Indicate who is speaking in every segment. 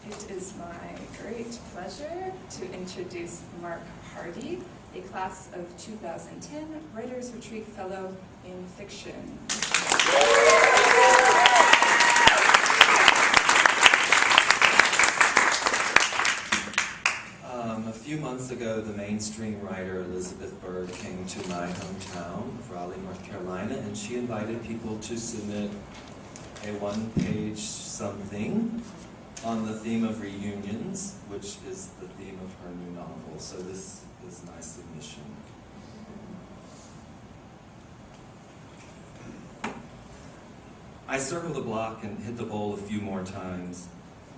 Speaker 1: It is my great pleasure to introduce Mark Hardy, a class of 2010 Writers Retreat Fellow in Fiction.
Speaker 2: A few months ago, the mainstream writer Elizabeth Berg came to my hometown of Raleigh, North Carolina, and she invited people to submit a one-page something on the theme of reunions, which is the theme of her new novel. So this is my submission. I circle the block and hit the bowl a few more times.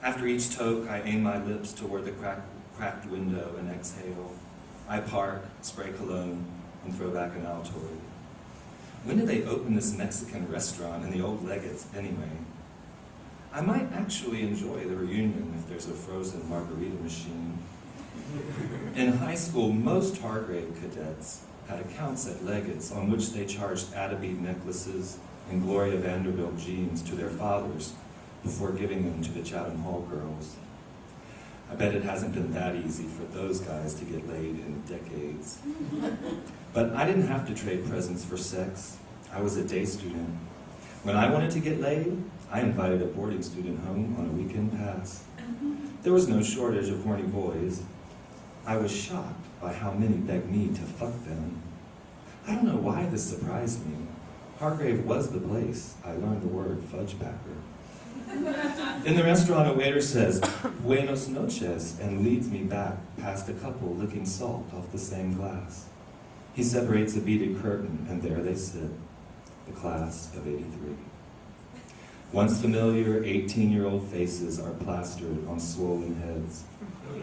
Speaker 2: After each toke, I aim my lips toward the cracked window and exhale. I park, spray cologne, and throw back an Altoid. When did they open this Mexican restaurant in the old Legates anyway? I might actually enjoy the reunion if there's a frozen margarita machine. In high school, most Hargrave cadets had accounts at Legates on which they charged Attabead necklaces and Gloria Vanderbilt jeans to their fathers before giving them to the Chatham Hall girls. I bet it hasn't been that easy for those guys to get laid in decades. But I didn't have to trade presents for sex. I was a day student. When I wanted to get laid, I invited a boarding student home on a weekend pass. There was no shortage of horny boys. I was shocked by how many begged me to fuck them. I don't know why this surprised me. Hargrave was the place I learned the word fudge packer. In the restaurant, a waiter says, "Buenos noches," and leads me back past a couple licking salt off the same glass. He separates a beaded curtain, and there they sit, the class of '83. Once familiar 18-year-old faces are plastered on swollen heads.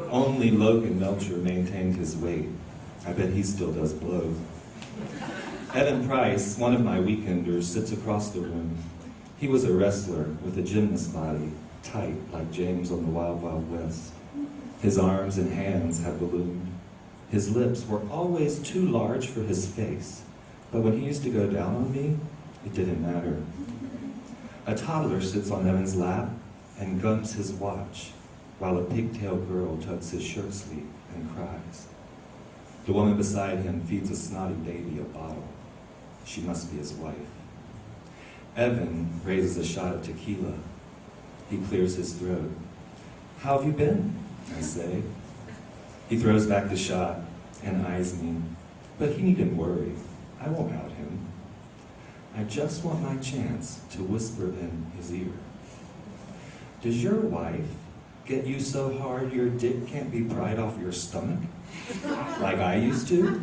Speaker 2: Only Logan Melcher maintained his weight. I bet he still does blow. Evan Price, one of my weekenders, sits across the room. He was a wrestler with a gymnast body, tight like James on the Wild Wild West. His arms and hands had ballooned. His lips were always too large for his face, but when he used to go down on me, it didn't matter. A toddler sits on Evan's lap and gums his watch, while a pigtailed girl tugs his shirt sleeve and cries. The woman beside him feeds a snotty baby a bottle. She must be his wife. Evan raises a shot of tequila. He clears his throat. "How have you been?" I say. He throws back the shot and eyes me. But he needn't worry. I won't out him. I just want my chance to whisper in his ear. "Does your wife get you so hard your dick can't be pried off your stomach? Like I used to?"